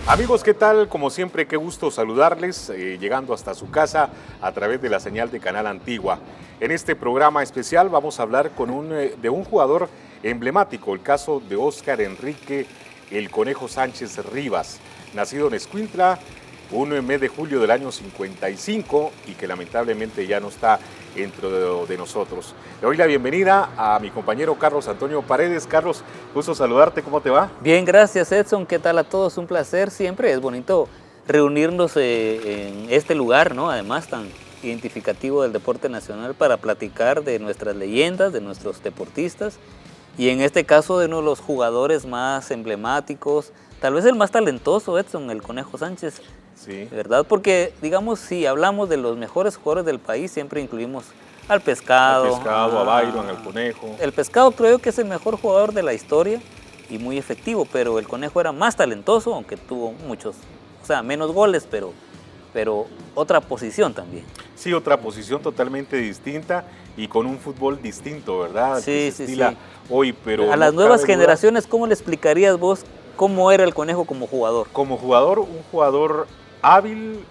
Amigos, ¿qué tal? Como siempre, qué gusto saludarles, llegando hasta su casa a través de la señal de Canal Antigua. En este programa especial vamos a hablar de un jugador emblemático, el caso de Óscar Enrique El Conejo Sánchez Rivas, nacido en Escuintla, un mes de julio del año 55 y que lamentablemente ya no está dentro de nosotros. Le doy la bienvenida a mi compañero Carlos Antonio Paredes. Carlos, gusto saludarte, ¿cómo te va? Bien, gracias Edson, ¿qué tal a todos? Un placer, siempre es bonito reunirnos en este lugar, ¿no? Además tan identificativo del deporte nacional para platicar de nuestras leyendas, de nuestros deportistas y en este caso de uno de los jugadores más emblemáticos, tal vez el más talentoso, Edson, el Conejo Sánchez. Sí. ¿Verdad? Porque, digamos, si hablamos de los mejores jugadores del país, siempre incluimos al Pescado. A Byron, al Conejo. El Pescado creo que es el mejor jugador de la historia y muy efectivo, pero el Conejo era más talentoso, aunque tuvo muchos, o sea, menos goles, pero otra posición también. Sí, otra posición totalmente distinta y con un fútbol distinto, ¿verdad? Sí, que se estila hoy, pero a las nuevas generaciones, ¿cómo le explicarías vos cómo era el Conejo como jugador? Como jugador, un jugador hábil,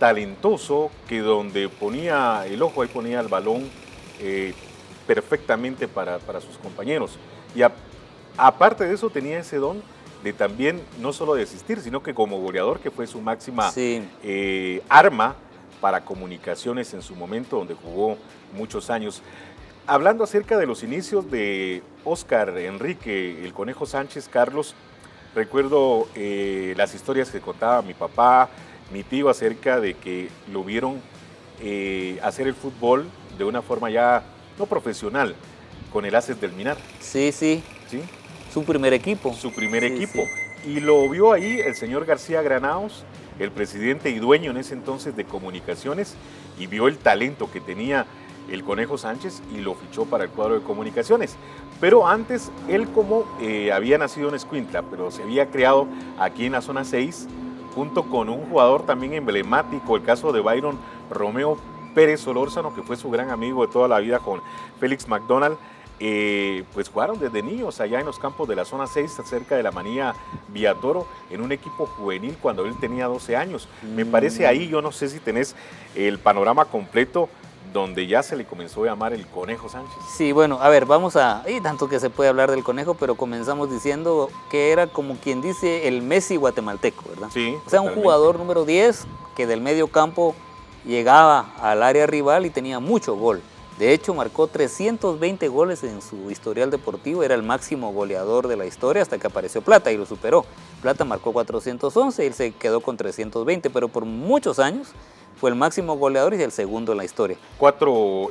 talentoso, que donde ponía el ojo, ahí ponía el balón perfectamente para sus compañeros. Y aparte de eso tenía ese don de también no solo de asistir, sino que como goleador, que fue su máxima arma para comunicaciones en su momento, donde jugó muchos años. Hablando acerca de los inicios de Óscar Enrique, el Conejo Sánchez, Carlos, recuerdo las historias que contaba mi papá, mi tío, acerca de que lo vieron hacer el fútbol de una forma ya no profesional, con el Aces del Minar. Sí. ¿Sí? Su primer equipo. Su primer equipo. Sí. Y lo vio ahí el señor García Granados, el presidente y dueño en ese entonces de Comunicaciones, y vio el talento que tenía el Conejo Sánchez y lo fichó para el cuadro de Comunicaciones. Pero antes, él como había nacido en Escuintla, pero se había creado aquí en la zona 6, junto con un jugador también emblemático, el caso de Byron Romeo Pérez Solórzano, que fue su gran amigo de toda la vida con Félix McDonald. Pues jugaron desde niños allá en los campos de la zona 6, cerca de la Manía Villatoro, en un equipo juvenil cuando él tenía 12 años. Me parece ahí, yo no sé si tenés el panorama completo, donde ya se le comenzó a llamar el Conejo Sánchez. Sí, bueno, a ver, vamos a... Y tanto que se puede hablar del Conejo, pero comenzamos diciendo que era como quien dice el Messi guatemalteco, ¿verdad? Sí. O sea, totalmente. Un jugador número 10 que del medio campo llegaba al área rival y tenía mucho gol. De hecho, marcó 320 goles en su historial deportivo, era el máximo goleador de la historia hasta que apareció Plata y lo superó. Plata marcó 411 y él se quedó con 320, pero por muchos años fue el máximo goleador y el segundo en la historia. 4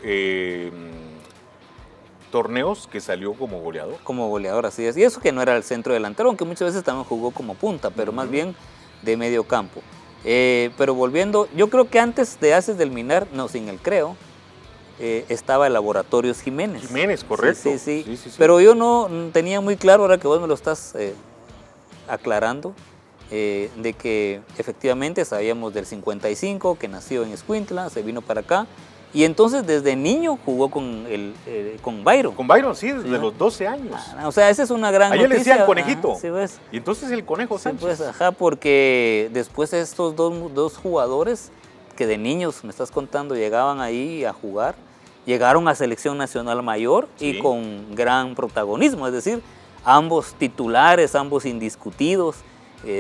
torneos que salió como goleador. Como goleador, así es. Y eso que no era el centro delantero, aunque muchas veces también jugó como punta, pero más bien de medio campo. Pero volviendo, yo creo que antes de Aces del Minar, no, sin el creo, estaba el Laboratorios Jiménez. Jiménez, correcto. Sí. Pero yo no tenía muy claro, ahora que vos me lo estás aclarando, de que efectivamente sabíamos del 55, que nació en Escuintla, se vino para acá, y entonces desde niño jugó con Byron. Con Byron, sí, desde los 12 años. O sea, esa es una gran noticia. Ayer le decían Conejito. Sí, pues. Y entonces el Conejo Sánchez. Sí, pues, porque después estos dos jugadores que de niños, me estás contando, llegaban ahí a jugar, llegaron a Selección Nacional Mayor y con gran protagonismo, es decir, ambos titulares, ambos indiscutidos,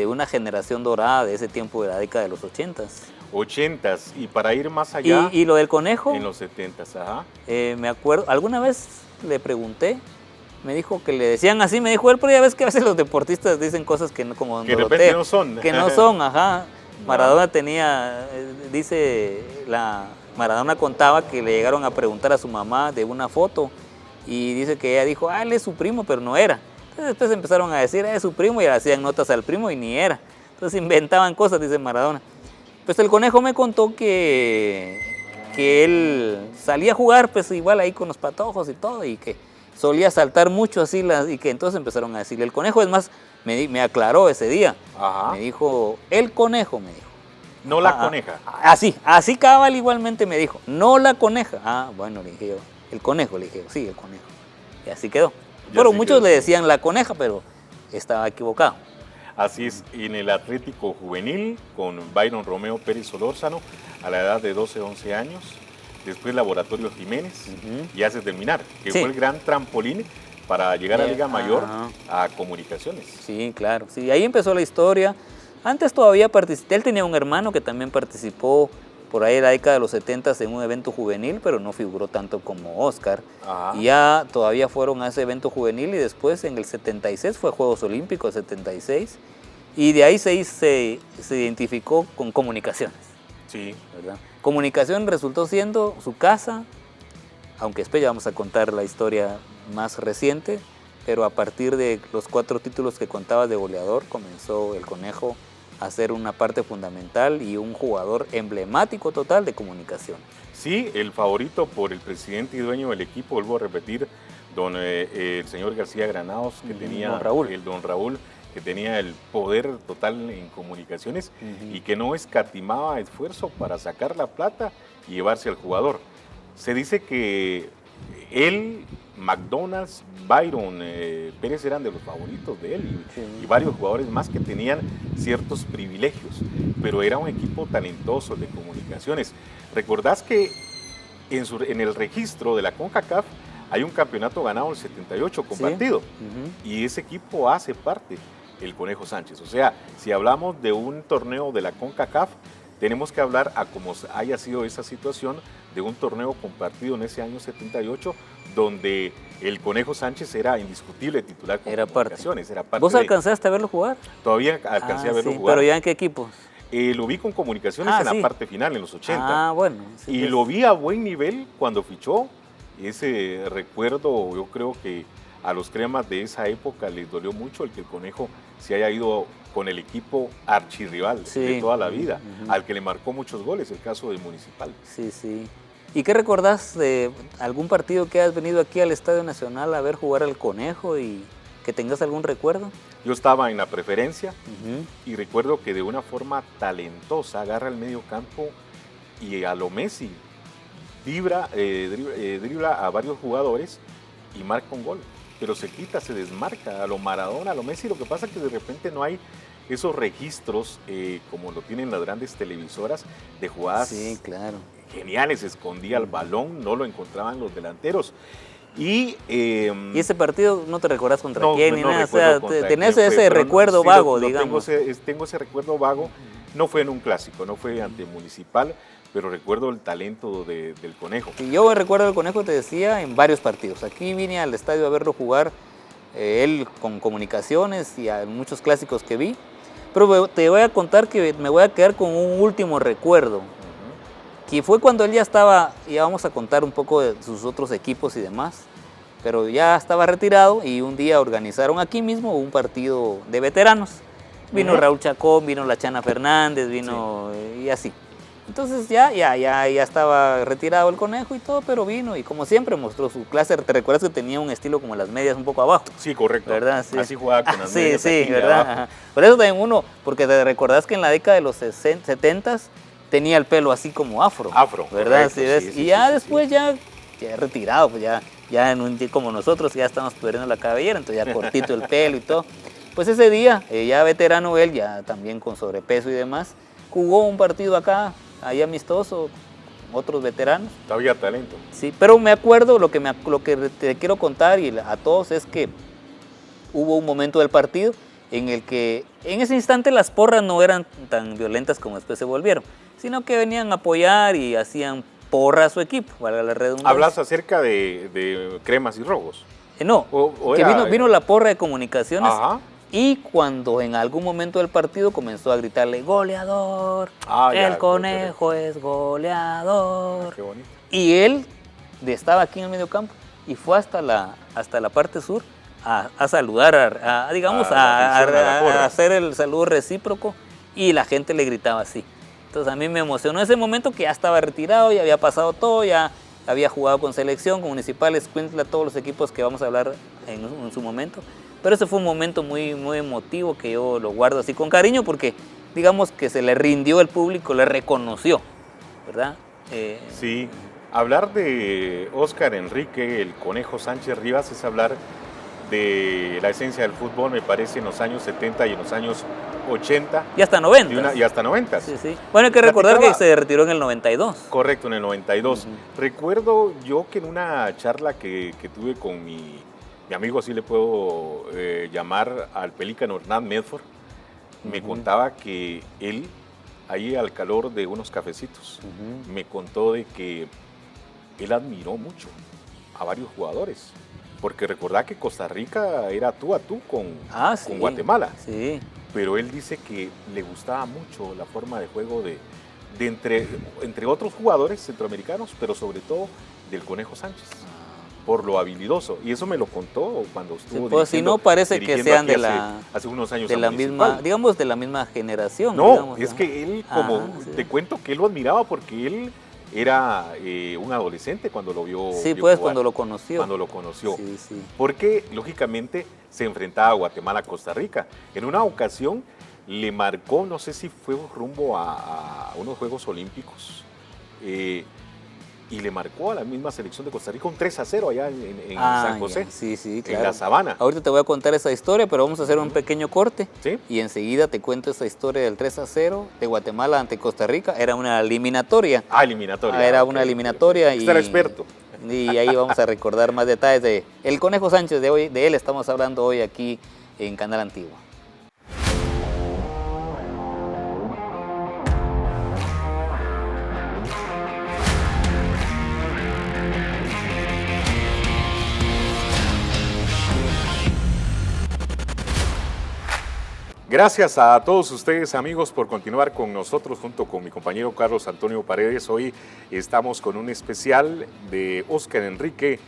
una generación dorada de ese tiempo de la década de los 80s. 80s, y para ir más allá. ¿Y lo del Conejo? En los 70s, ajá. Me acuerdo, alguna vez le pregunté, me dijo que le decían así, me dijo él, pero ya ves que a veces los deportistas dicen cosas que no, como que de repente no son. Que no son, ajá. Maradona tenía, Maradona contaba que le llegaron a preguntar a su mamá de una foto y dice que ella dijo, él es su primo, pero no era. Entonces después empezaron a decir, es su primo y le hacían notas al primo y ni era. Entonces inventaban cosas, dice Maradona. Pues el Conejo me contó que él salía a jugar pues igual ahí con los patojos y todo y que solía saltar mucho así y que entonces empezaron a decirle el Conejo, es más, me aclaró ese día. Ajá. Me dijo, el Conejo, me dijo. No la coneja. Así cabal igualmente me dijo, no la coneja. Bueno, le dije yo, el Conejo, le dije yo, sí, el Conejo. Y así quedó. Pero muchos le decían la coneja, pero estaba equivocado. Así es, en el Atlético Juvenil con Byron Romeo Pérez Solórzano a la edad de 12, 11 años. Después Laboratorio Jiménez, y hace terminar, que fue el gran trampolín para llegar a Liga Mayor a Comunicaciones. Sí, claro. Sí, ahí empezó la historia. Antes todavía participó, él tenía un hermano que también participó por ahí en la década de los 70 en un evento juvenil, pero no figuró tanto como Oscar. Y ya todavía fueron a ese evento juvenil y después en el 76 fue Juegos Olímpicos, 76, y de ahí se identificó con Comunicaciones. Sí. ¿Verdad? Comunicación resultó siendo su casa, aunque después ya vamos a contar la historia más reciente, pero a partir de los 4 títulos que contabas de goleador, comenzó el Conejo a ser una parte fundamental y un jugador emblemático total de Comunicación. Sí, el favorito por el presidente y dueño del equipo, vuelvo a repetir, el señor García Granados, que tenía don Raúl, que tenía el poder total en comunicaciones y que no escatimaba esfuerzo para sacar la plata y llevarse al jugador. Se dice que él, McDonald's, Byron Pérez eran de los favoritos de él y varios jugadores más que tenían ciertos privilegios, pero era un equipo talentoso de Comunicaciones. ¿Recordás que en el registro de la CONCACAF hay un campeonato ganado en el 78 compartido? Y ese equipo hace parte el Conejo Sánchez. O sea, si hablamos de un torneo de la CONCACAF, tenemos que hablar a como haya sido esa situación de un torneo compartido en ese año 78, donde el Conejo Sánchez era indiscutible titular con Comunicaciones. Era parte. ¿Vos alcanzaste a verlo jugar? Todavía alcancé a verlo jugar. ¿Pero ya en qué equipos? Lo vi con Comunicaciones en la parte final, en los 80. Bueno. Sí, y lo vi a buen nivel cuando fichó. Ese recuerdo, yo creo que a los cremas de esa época les dolió mucho el que el Conejo se haya ido con el equipo archirrival de toda la vida, al que le marcó muchos goles, el caso de Municipal. Sí. ¿Y qué recordás de algún partido que has venido aquí al Estadio Nacional a ver jugar al Conejo y que tengas algún recuerdo? Yo estaba en la preferencia y recuerdo que de una forma talentosa agarra el medio campo y a lo Messi dribla a varios jugadores y marca un gol. Pero se quita, se desmarca a lo Maradona, a lo Messi. Lo que pasa es que de repente no hay esos registros como lo tienen las grandes televisoras de jugadas geniales. Escondía el balón, no lo encontraban los delanteros. ¿Y ese partido no te recordás contra quién ni nada? O sea, tenés ese ese recuerdo vago, digamos. Tengo ese recuerdo vago. No fue en un clásico, no fue ante Municipal, pero recuerdo el talento del Conejo. Y yo recuerdo el Conejo, te decía, en varios partidos. Aquí vine al estadio a verlo jugar, él con Comunicaciones y a muchos clásicos que vi. Pero te voy a contar que me voy a quedar con un último recuerdo, que fue cuando él ya estaba, ya vamos a contar un poco de sus otros equipos y demás, pero ya estaba retirado y un día organizaron aquí mismo un partido de veteranos. Vino Raúl Chacón, vino la Chana Fernández, vino y así. Entonces ya estaba retirado el Conejo y todo, pero vino y como siempre mostró su clase. ¿Te recuerdas que tenía un estilo como las medias un poco abajo? Sí, correcto. ¿Verdad? Sí. Así jugaba con las medias. Sí, ¿verdad? Por eso también porque te recordás que en la década de los 70s tenía el pelo así como afro. ¿Verdad? Correcto, y ya después ya retirado, pues ya en un día como nosotros ya estamos perdiendo la cabellera, entonces ya cortito el pelo y todo. Pues ese día, ya veterano él, ya también con sobrepeso y demás, jugó un partido acá, ahí amistoso, otros veteranos. Había talento. Sí, pero me acuerdo, lo que te quiero contar y a todos es que hubo un momento del partido en el que en ese instante las porras no eran tan violentas como después se volvieron, sino que venían a apoyar y hacían porra a su equipo, valga la redundancia. ¿Hablas acerca de cremas y rojos? No, vino la porra de Comunicaciones. Y cuando en algún momento del partido comenzó a gritarle, goleador, el Conejo es goleador. Qué bonito. Y él estaba aquí en el medio campo y fue hasta la parte sur a saludar, a hacer el saludo recíproco y la gente le gritaba así. Entonces a mí me emocionó ese momento que ya estaba retirado, ya había pasado todo, ya había jugado con selección, con Municipal, Escuintla, todos los equipos que vamos a hablar en su momento. Pero ese fue un momento muy, muy emotivo que yo lo guardo así con cariño porque digamos que se le rindió el público, le reconoció, ¿verdad? Sí, hablar de Óscar Enrique, el Conejo Sánchez Rivas, es hablar de la esencia del fútbol, me parece, en los años 70 y en los años 80. Y hasta 90. Y hasta 90. Sí, sí. Bueno, hay que recordar que se retiró en el 92. Correcto, en el 92. Recuerdo yo que en una charla que tuve con mi amigo, así le puedo llamar, al pelícano Hernán Medford, me contaba que él, ahí al calor de unos cafecitos, me contó de que él admiró mucho a varios jugadores. Porque recordá que Costa Rica era tú a tú con Guatemala. Sí. Pero él dice que le gustaba mucho la forma de juego de entre otros jugadores centroamericanos, pero sobre todo del Conejo Sánchez, por lo habilidoso. Y eso me lo contó cuando estuvo pues si no parece que sean de hace unos años de la misma, digamos, de la misma generación. No, digamos, es que él, como te cuento que él lo admiraba porque él era un adolescente cuando lo vio. Sí, vio pues jugar, cuando lo conoció. Cuando lo conoció. Sí, sí. Porque, lógicamente, se enfrentaba a Guatemala, a Costa Rica. En una ocasión le marcó, no sé si fue rumbo a unos Juegos Olímpicos, y le marcó a la misma selección de Costa Rica un 3-0 allá en San José, sí, sí, claro. en la Sabana. Ahorita te voy a contar esa historia, pero vamos a hacer un pequeño corte. ¿Sí? Y enseguida te cuento esa historia del 3-0 de Guatemala ante Costa Rica. Era una eliminatoria. Eliminatoria. Era una eliminatoria. Usted era experto. Y ahí vamos a recordar más detalles de el Conejo Sánchez de hoy. De él estamos hablando hoy aquí en Canal Antigua. Gracias a todos ustedes, amigos, por continuar con nosotros junto con mi compañero Carlos Antonio Paredes. Hoy estamos con un especial de Óscar Enrique,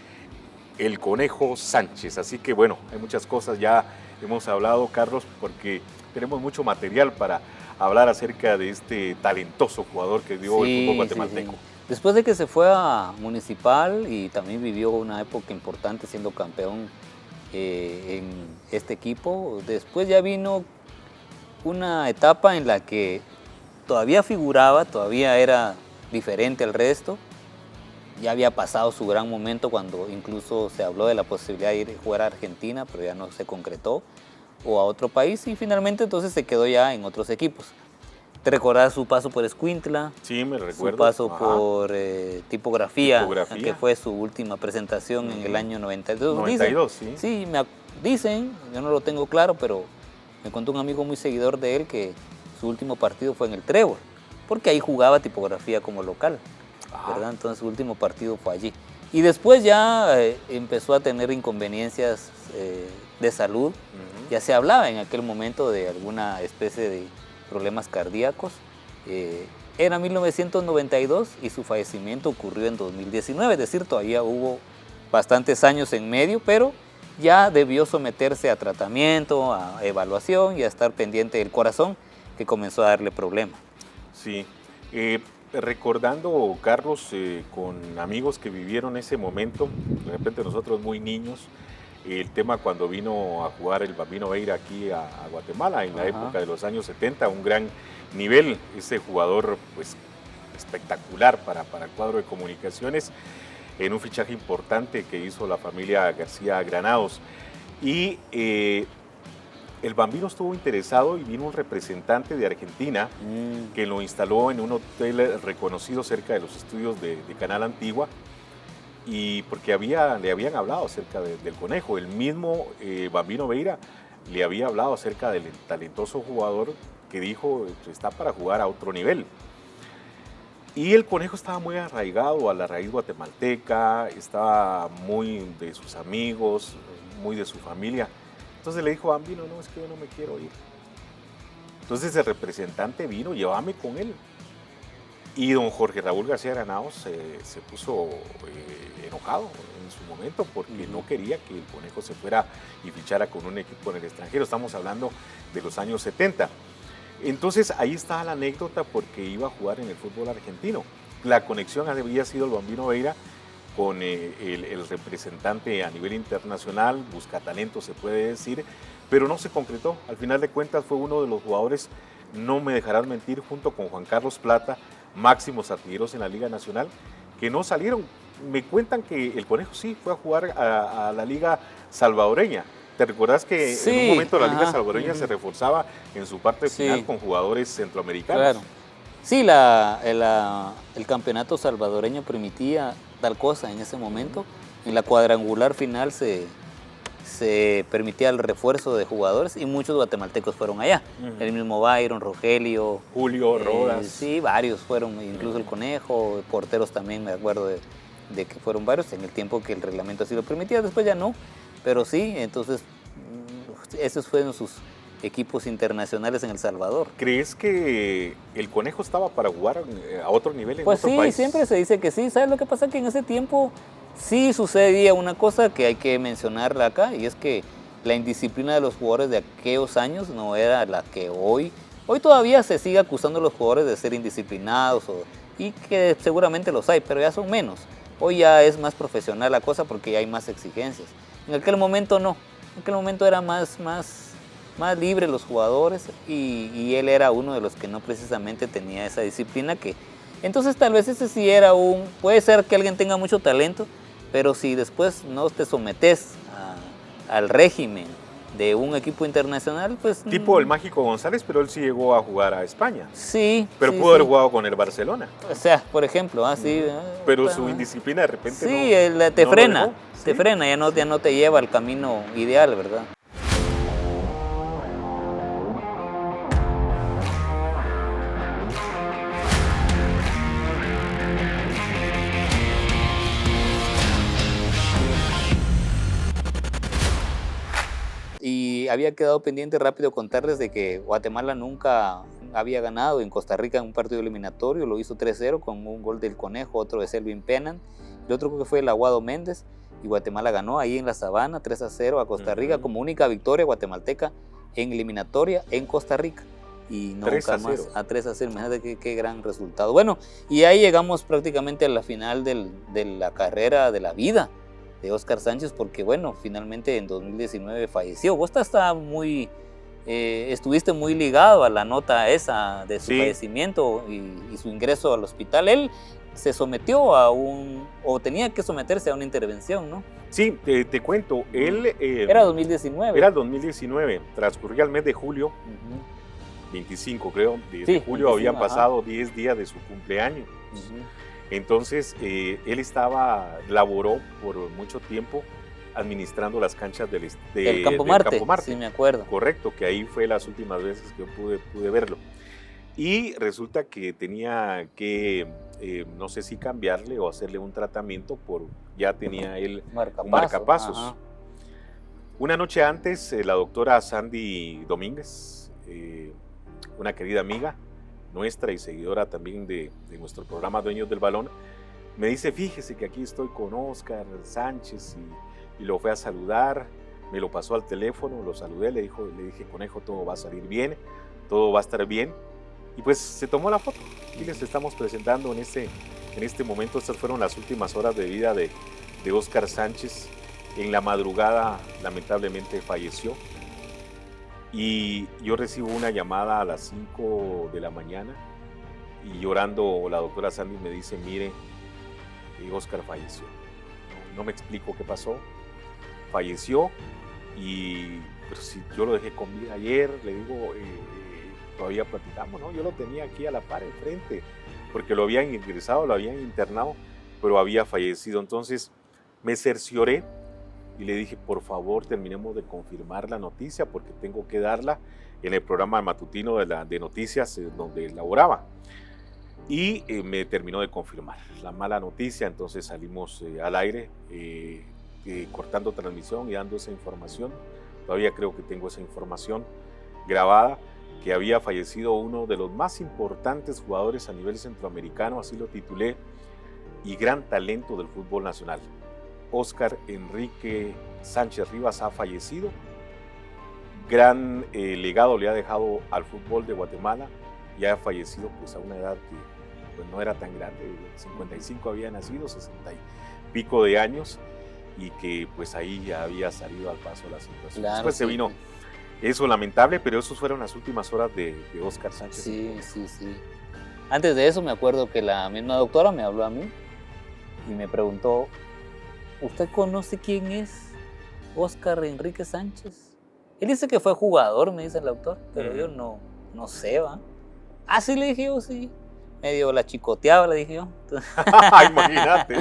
el Conejo Sánchez. Así que bueno, hay muchas cosas, ya hemos hablado, Carlos, porque tenemos mucho material para hablar acerca de este talentoso jugador que dio el fútbol guatemalteco. Sí. Después de que se fue a Municipal y también vivió una época importante siendo campeón en este equipo, después ya vino una etapa en la que todavía figuraba, todavía era diferente al resto. Ya había pasado su gran momento cuando incluso se habló de la posibilidad de ir a jugar a Argentina, pero ya no se concretó, o a otro país, y finalmente entonces se quedó ya en otros equipos. ¿Te recordás su paso por Escuintla? Sí, me recuerdo. Su paso por tipografía, que fue su última presentación en el año 92. 92, dicen, sí. Dicen, yo no lo tengo claro, pero me contó un amigo muy seguidor de él que su último partido fue en el Trébol, porque ahí jugaba tipografía como local, ¿verdad? Entonces su último partido fue allí. Y después ya empezó a tener inconveniencias de salud. Ya se hablaba en aquel momento de alguna especie de problemas cardíacos. Era 1992 y su fallecimiento ocurrió en 2019, es decir, todavía hubo bastantes años en medio, pero ya debió someterse a tratamiento, a evaluación y a estar pendiente del corazón, que comenzó a darle problemas. Sí, recordando, Carlos, con amigos que vivieron ese momento, de repente nosotros muy niños, el tema cuando vino a jugar el Bambino Veira aquí a Guatemala en la época de los años 70, un gran nivel, ese jugador pues espectacular para el cuadro de comunicaciones, en un fichaje importante que hizo la familia García Granados. Y el Bambino estuvo interesado y vino un representante de Argentina que lo instaló en un hotel reconocido cerca de los estudios de Canal Antigua, y porque le habían hablado acerca del Conejo. El mismo Bambino Veira le había hablado acerca del talentoso jugador que dijo está para jugar a otro nivel. Y el Conejo estaba muy arraigado a la raíz guatemalteca, estaba muy de sus amigos, muy de su familia. Entonces le dijo a Bambino, no, es que yo no me quiero ir. Entonces el representante vino, llévame con él. Y don Jorge Raúl García Granados se puso enojado en su momento porque no quería que el Conejo se fuera y fichara con un equipo en el extranjero. Estamos hablando de los años 70. Entonces ahí está la anécdota, porque iba a jugar en el fútbol argentino. La conexión había sido el Bambino Veira con el representante a nivel internacional, busca talento se puede decir, pero no se concretó. Al final de cuentas fue uno de los jugadores, no me dejarás mentir, junto con Juan Carlos Plata, máximos artilleros en la Liga Nacional, que no salieron. Me cuentan que el Conejo sí fue a jugar a la Liga salvadoreña. ¿Te recordás que Sí, en un momento la Liga ajá, Salvadoreña se reforzaba en su parte Sí. final con jugadores centroamericanos? Claro. Sí, el campeonato salvadoreño permitía tal cosa en ese momento. En la cuadrangular final se permitía el refuerzo de jugadores y muchos guatemaltecos fueron allá. Ujú. El mismo Byron, Rogelio. Julio, Rodas. Sí, varios fueron, incluso el Conejo, porteros también, me acuerdo de que fueron varios en el tiempo que el reglamento así lo permitía, después ya no, pero sí, entonces esos fueron sus equipos internacionales en El Salvador. ¿Crees que el Conejo estaba para jugar a otro nivel en Pues otro sí, país? siempre se dice que sí. ¿Sabes lo que pasa? Que en ese tiempo sí sucedía una cosa que hay que mencionarla acá, y es que la indisciplina de los jugadores de aquellos años no era la que hoy. Hoy todavía se sigue acusando a los jugadores de ser indisciplinados, y que seguramente los hay, pero ya son menos. Hoy ya es más profesional la cosa porque ya hay más exigencias. En aquel momento no. En aquel momento era más libre los jugadores, y él era uno de los que no precisamente tenía esa disciplina que... Entonces tal vez ese sí era puede ser que alguien tenga mucho talento, pero si después no te sometes al régimen de un equipo internacional, pues... Tipo el Mágico González, pero él sí llegó a jugar a España. Sí. Pero sí, pudo haber sí. jugado con el Barcelona. O sea, por ejemplo, sí. Pero su indisciplina de repente Sí, te no lo frena, dejó. te Sí. frena, ya no te lleva al camino ideal, ¿verdad? Y había quedado pendiente rápido contarles de que Guatemala nunca había ganado en Costa Rica en un partido eliminatorio, lo hizo 3-0 con un gol del Conejo, otro de Selvin Penan, el otro creo que fue el Aguado Méndez, y Guatemala ganó ahí en la Sabana 3-0 a Costa Rica como única victoria guatemalteca en eliminatoria en Costa Rica. Y nunca 3-0. más a 3-0, imagínate qué gran resultado. Bueno, y ahí llegamos prácticamente a la final de la carrera de la vida de Óscar Sánchez, porque bueno, finalmente en 2019 falleció. Vos estuviste muy ligado a la nota esa de su fallecimiento y su ingreso al hospital. Él se sometió o tenía que someterse a una intervención, ¿no? Sí, te cuento, él... Era 2019. Era el 2019, transcurría el mes de julio, 25 creo, de julio 25, habían pasado 10 días de su cumpleaños. Entonces, él laboró por mucho tiempo administrando las canchas del Campo Marte. Campo Marte. Sí, me acuerdo. Correcto, que ahí fue las últimas veces que yo pude verlo. Y resulta que tenía que, no sé si cambiarle o hacerle un tratamiento, ya tenía él un marcapasos. Ajá. Una noche antes, la doctora Sandy Domínguez, una querida amiga nuestra y seguidora también de nuestro programa Dueños del Balón, me dice, fíjese que aquí estoy con Óscar Sánchez, y lo fue a saludar, me lo pasó al teléfono, lo saludé, le dije, Conejo, todo va a salir bien, todo va a estar bien, y pues se tomó la foto, y les estamos presentando en este momento. Estas fueron las últimas horas de vida de Óscar Sánchez. En la madrugada lamentablemente falleció, y yo recibo una llamada a las 5 de la mañana y llorando la doctora Sandy me dice, mire, Óscar falleció. No me explico qué pasó, falleció, pero si yo lo dejé con vida ayer, le digo, todavía platicamos, ¿no? Yo lo tenía aquí a la par enfrente, porque lo habían ingresado, lo habían internado, pero había fallecido. Entonces me cercioré y le dije, por favor, terminemos de confirmar la noticia porque tengo que darla en el programa matutino de noticias donde laboraba. Y me terminó de confirmar la mala noticia, entonces salimos al aire cortando transmisión y dando esa información. Todavía creo que tengo esa información grabada, que había fallecido uno de los más importantes jugadores a nivel centroamericano, así lo titulé, y gran talento del fútbol nacional. Óscar Enrique Sánchez Rivas ha fallecido. Gran legado le ha dejado al fútbol de Guatemala, y ha fallecido pues a una edad que pues, no era tan grande, 55 había nacido, 60 y pico de años, y que pues ahí ya había salido al paso la situación. Claro, Después se vino eso lamentable, pero esas fueron las últimas horas de Óscar Sánchez. Sí. Antes de eso me acuerdo que la misma doctora me habló a mí y me preguntó, ¿usted conoce quién es Óscar Enrique Sánchez. Él dice que fue jugador, me dice el autor, pero yo no sé, ¿va? Ah, sí, le dije yo, sí. Medio la chicoteaba, le dije yo. Imagínate.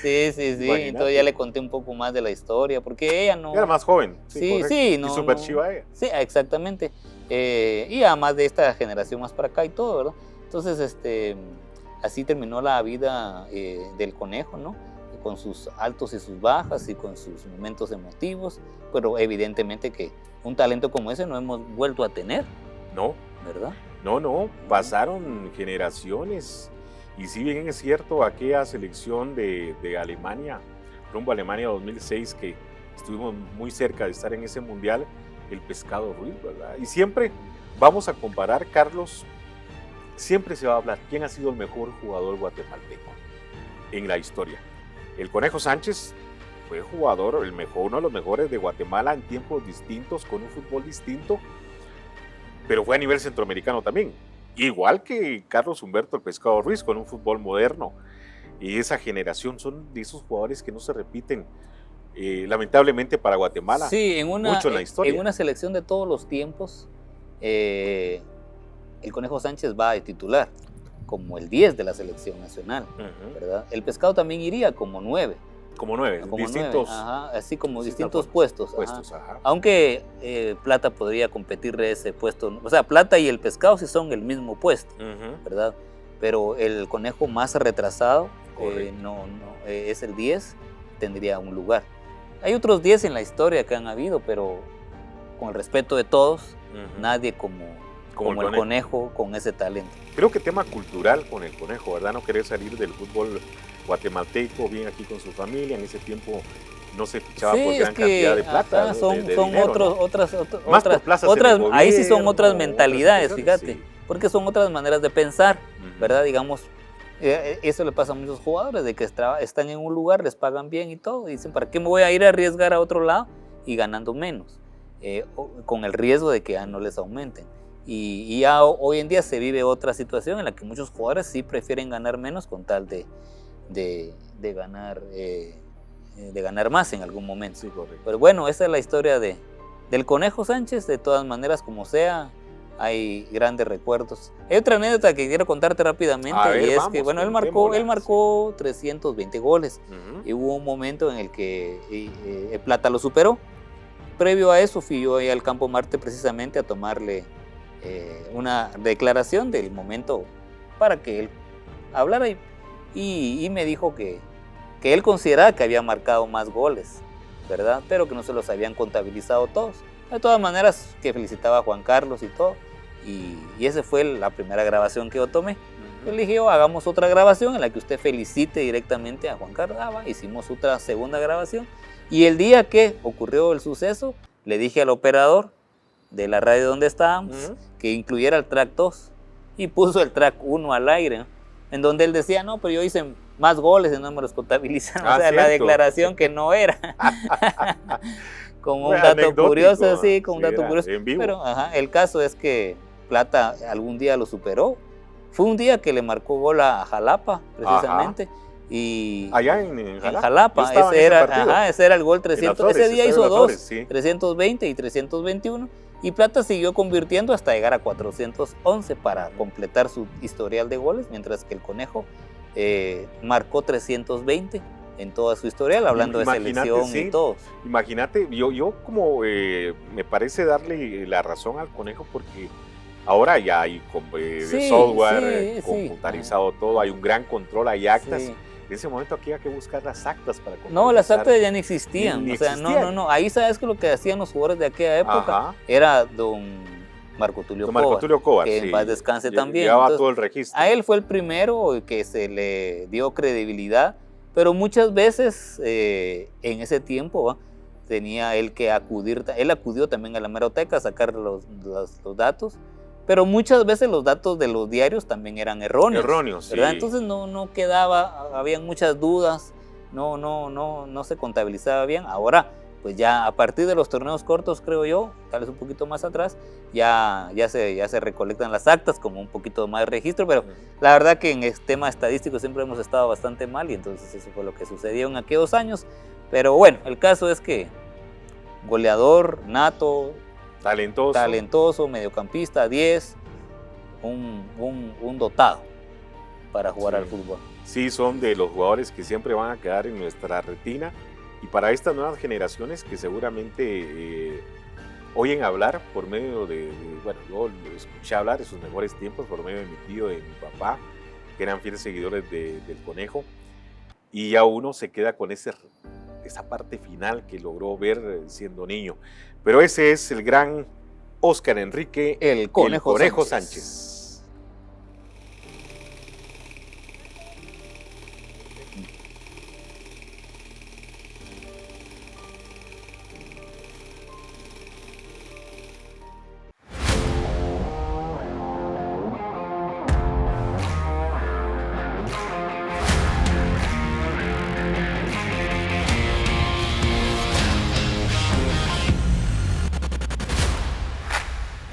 Sí. Imagínate. Entonces ya le conté un poco más de la historia, porque ella no... Era más joven. Sí, y súper chiva ella. Sí, exactamente. Y además de esta generación más para acá y todo, ¿verdad? Entonces, así terminó la vida del conejo, ¿no? Con sus altos y sus bajas y con sus momentos emotivos, pero evidentemente que un talento como ese no hemos vuelto a tener. No. ¿Verdad? No, pasaron generaciones. Y si bien es cierto, aquella selección de Alemania, rumbo a Alemania 2006, que estuvimos muy cerca de estar en ese mundial, el Pescado Ruiz, ¿verdad? Y siempre vamos a comparar, Carlos, siempre se va a hablar quién ha sido el mejor jugador guatemalteco en la historia. El Conejo Sánchez fue jugador, uno de los mejores de Guatemala en tiempos distintos, con un fútbol distinto, pero fue a nivel centroamericano también. Igual que Carlos Humberto el Pescado Ruiz, con un fútbol moderno. Y esa generación son de esos jugadores que no se repiten, lamentablemente para Guatemala, sí, mucho en la historia. En una selección de todos los tiempos, el Conejo Sánchez va de titular, como el 10 de la selección nacional, ¿verdad? El Pescado también iría como 9. Como 9, como distintos. 9, ajá, así como distintos puestos. Ajá. Aunque Plata podría competir de ese puesto. O sea, Plata y el Pescado sí son el mismo puesto, ¿verdad? Pero el Conejo más retrasado es el 10, tendría un lugar. Hay otros 10 en la historia que han habido, pero con el respeto de todos, nadie como el conejo con ese talento. Creo que tema cultural con el Conejo, ¿verdad? No querer salir del fútbol guatemalteco, bien aquí con su familia. En ese tiempo no se fichaba por gran cantidad de plata. Son dinero, otras, ahí sí son otras mentalidades, fíjate, sí. Porque son otras maneras de pensar, ¿verdad? Digamos, eso le pasa a muchos jugadores, de que están en un lugar, les pagan bien y todo, y dicen, ¿para qué me voy a ir a arriesgar a otro lado y ganando menos? Con el riesgo de que ya no les aumenten. Y ya hoy en día se vive otra situación en la que muchos jugadores sí prefieren ganar menos con tal de ganar más en algún momento. Sí, correcto. Pero bueno, esa es la historia del Conejo Sánchez. De todas maneras, como sea, hay grandes recuerdos. Hay otra anécdota que quiero contarte rápidamente, que bueno, él marcó 320 goles y hubo un momento en el que Plata lo superó. Previo a eso fui yo ahí al Campo Marte precisamente a tomarle una declaración del momento para que él hablara y me dijo que él consideraba que había marcado más goles, ¿verdad? Pero que no se los habían contabilizado todos. De todas maneras, que felicitaba a Juan Carlos y todo. Y esa fue la primera grabación que yo tomé. Yo le dije, hagamos otra grabación en la que usted felicite directamente a Juan Carlos. Hicimos otra segunda grabación. Y el día que ocurrió el suceso, le dije al operador de la radio donde estábamos que incluyera el track 2. Y puso el track 1 al aire, ¿no? En donde él decía, no, pero yo hice más goles y no me los contabilizan. O sea, ¿cierto? La declaración que no era. Como un dato curioso, sí, como un dato curioso. En vivo. Pero el caso es que Plata algún día lo superó. Fue un día que le marcó gol a Jalapa, precisamente. Y allá en Jalapa, ese era el gol 300. Flores, ese día hizo dos, sí. 320 y 321. Y Plata siguió convirtiendo hasta llegar a 411 para completar su historial de goles, mientras que el Conejo marcó 320 en toda su historial, hablando de selección y todo. Imagínate, yo como me parece darle la razón al Conejo, porque ahora ya hay software computarizado todo, hay un gran control, hay actas. Sí. En ese momento aquí había que buscar las actas para computarizar. No, las actas ya no existían. No. Ahí sabes que lo que hacían los jugadores de aquella época era don Marco Tulio Cobar, que en paz descanse también. Llevaba todo el registro. A él fue el primero que se le dio credibilidad, pero muchas veces en ese tiempo tenía él que acudir. Él acudió también a la hemeroteca a sacar los datos. Pero muchas veces los datos de los diarios también eran erróneos, ¿verdad? Sí. Entonces no quedaba, habían muchas dudas, no se contabilizaba bien. Ahora, pues ya a partir de los torneos cortos, creo yo, tal vez un poquito más atrás, ya se recolectan las actas como un poquito más de registro, pero la verdad que en el tema estadístico siempre hemos estado bastante mal y entonces eso fue lo que sucedió en aquellos años. Pero bueno, el caso es que goleador, nato, Talentoso. talentoso, mediocampista, 10, un dotado para jugar al fútbol. Sí, son de los jugadores que siempre van a quedar en nuestra retina, y para estas nuevas generaciones que seguramente oyen hablar por medio bueno, yo lo escuché hablar de sus mejores tiempos por medio de mi tío, de mi papá, que eran fieles seguidores del Conejo, y ya uno se queda con esa parte final que logró ver siendo niño. Pero ese es el gran Óscar Enrique El Conejo Conejo Sánchez. Sánchez.